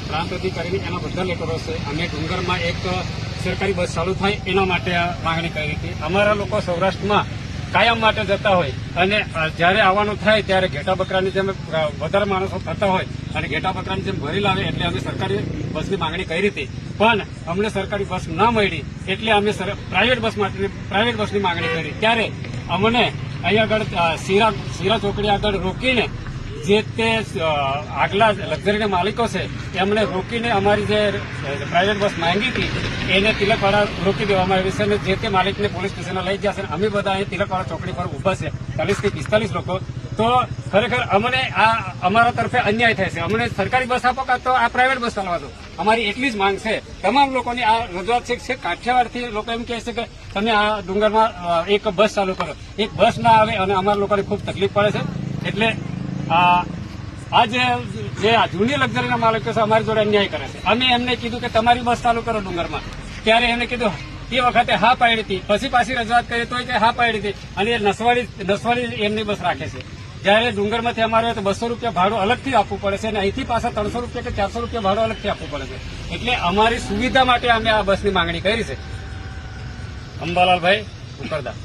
પ્રાંત અધિકારીને એના બધા લેટરો છે. અમે ડુંગરમાં એક સરકારી બસ ચાલુ થાય એના માટે આ માંગણી કરી હતી. અમારા લોકો સૌરાષ્ટ્રમાં કાયમ માટે જતા હોય અને જયારે આવવાનું થાય ત્યારે ઘેટા બકરાની જેમ વધારે માણસો થતા હોય અને ઘેટા બકરાની જેમ ભરી લાવે એટલે અમે સરકારી બસની માંગણી કરી હતી. પણ અમને સરકારી બસ ના મળી એટલે અમે પ્રાઇવેટ બસની માંગણી કરી. ત્યારે અમને અહીંયા આગળ શીરા ચોકડી આગળ રોકીને જે તે આગલા લક્ઝરીના માલિકો છે એમણે રોકીને અમારી જે પ્રાઇવેટ બસ માંગી હતી એને તિલકવાડા રોકી દેવામાં આવી છે અને જે તે માલિકને પોલીસ સ્ટેશને લઈ ગયા છે. અમે બધા અહીં તિલકવાડા ચોકડી પર ઉભા છે 40 થી 45 લોકો. તો ખરેખર અમને આ અમારા તરફે અન્યાય થાય છે. અમને સરકારી બસ આપો કાં તો આ પ્રાઇવેટ બસ ચાલવા દો. અમારી એટલી જ માંગ છે. તમામ લોકોની આ રજૂઆત છે. કાઠિયાવાડથી લોકો એમ કહે છે કે તમે આ ડુંગરમાં એક બસ ચાલુ કરો. એક બસ ના આવે અને અમારા લોકોને ખૂબ તકલીફ પડે છે. એટલે આ જે જૂની લક્ઝરીના માલિકો છે અમારી જોડે અન્યાય કરે છે. અમે એમને કીધું કે તમારી બસ ચાલુ કરો ડુંગરમાં. ત્યારે એમને કીધું તે વખતે હા પાડી હતી. પછી પાછી રજૂઆત કરી તો કે હા પાડી હતી અને એ નસવાડી એમની બસ રાખે છે. જયારે ડુંગરમાંથી અમારે તો 200 રૂપિયા ભાડું અલગથી આપવું પડે છે અને અહીંથી પાછા 300 રૂપિયા કે 400 રૂપિયા ભાડું અલગથી આપવું પડે છે. એટલે અમારી સુવિધા માટે અમે આ બસની માંગણી કરી છે. અંબાલાલભાઈ ઉકરદા.